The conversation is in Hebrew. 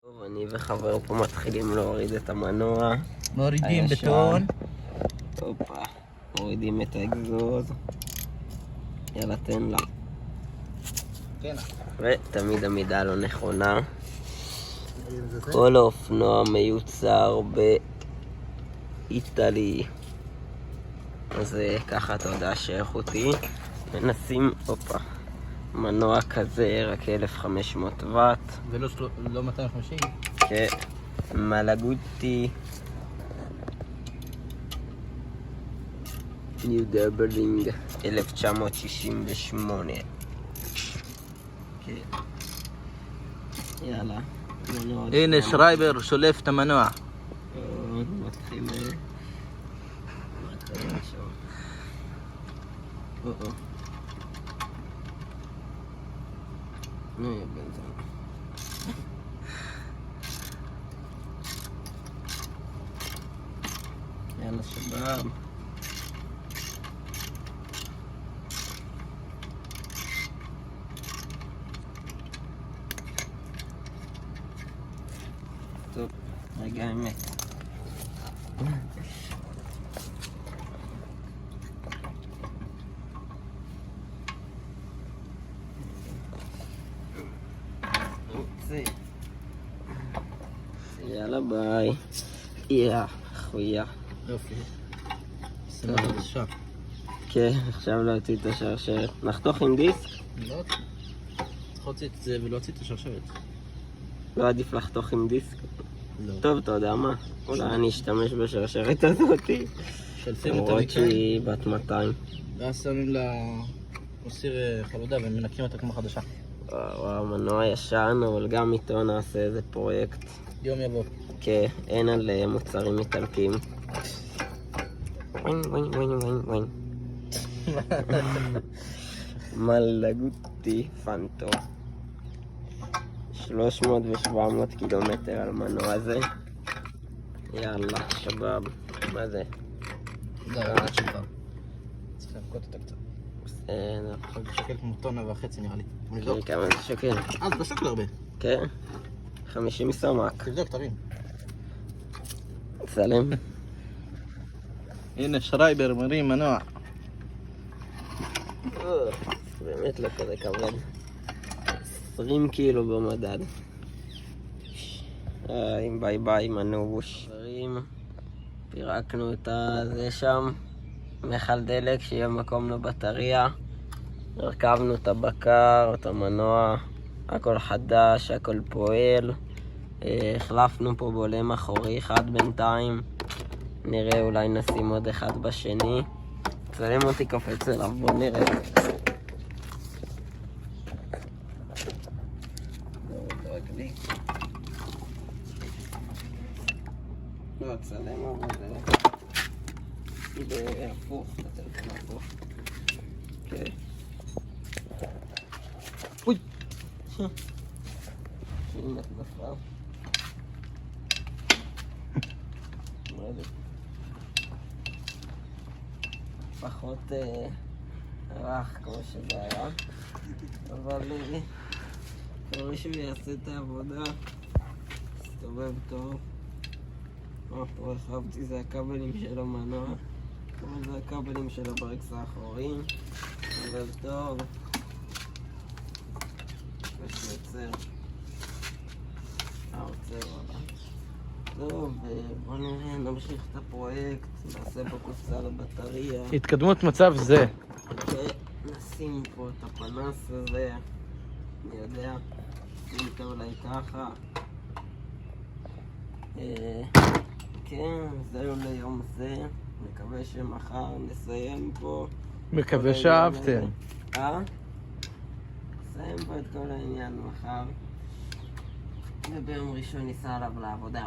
טוב, אני וחבר פה מתחילים להוריד את המנוע. מורידים בטון. הופה, מורידים את האגזוז. יאללה, תן לה. כן. ותמיד המידה לא נכונה. כל האופנוע מיוצר באיטלי. אז ככה אתה יודע שאיכותי. ונשים, הופה, מנוע כזה, רק 1500 וואט. ולא 250? כן, מלגוטי. ניו דרבלינג 1968. כן. יאללה. הנה שרייבר שולף את המנוע. מתחיל עכשיו. נו, יא בן זון. יאללה שבב. טוב, רגע האמת. יאללה ביי. יא חויה. יופי. שימה חדשה. כן, עכשיו להוציא את השרשרת. נחתוך עם דיסק? לא. צריך להוציא את זה ולא להוציא את השרשרת. לא עדיף לחתוך עם דיסק? לא. טוב, אתה יודע מה? אולי אני אשתמש בשרשרת הזאתי. שלפים אותה למרות מכאן. שהיא בת 200. ואז שמים לה סיר חלודה ומנקים אותה כמו חדשה. וואו, מנוע ישן, אבל גם איתו נעשה איזה פרויקט. יום יבוא. כן, אין על מוצרים איטלקיים. ווין ווין ווין ווין ווין. מלגוטי פנטו. 300 ו-700 קילומטר על מנוע הזה. יאללה, שבב. מה זה? זה הרעיון שלך. צריך להפקות אותה קצת. בסדר. עכשיו זה שקל כמו טונה וחצי נראה לי. תראי כמה זה שקל. זה לא שקל הרבה. כן? 50 סמ"ק. תבדוק, תרים. צלם. הנה שרייבר מרים מנוע. באמת לא כזה כבד. 20 קילו במדד. ביי ביי מנוש. פירקנו את זה שם. מכל דלק שיהיה מקום לבטריה. הרכבנו את הבקר, את המנוע. הכל חדש, הכל פועל. החלפנו פה בולם אחורי אחד בינתיים. נראה, אולי נשים עוד אחד בשני. צלם אותי קופץ אליו, בוא נראה. לא, צלם אבל זה הפוך, הטלפון הפוך. כן. אוי! שהנה נפל. מה זה? פחות רך כמו שזה היה, אבל כל מישהו יעשה את העבודה, מסתובב טוב. פה הרחבתי, זה הכבלים של המנוע, זה הכבלים של הברקס האחורי, מסתובב טוב, יש יוצר, העוצר עליו. טוב, בוא נראה, נמשיך את הפרויקט, נעשה פה קופסה לבטריה. התקדמות מצב זה. נשים פה את הפנס הזה, אני יודע, נשים אותו אולי ככה. כן, זהו ליום זה, מקווה שמחר נסיים פה. מקווה שאהבתם. נסיים פה את כל העניין מחר. וביום ראשון ניסע עליו לעבודה.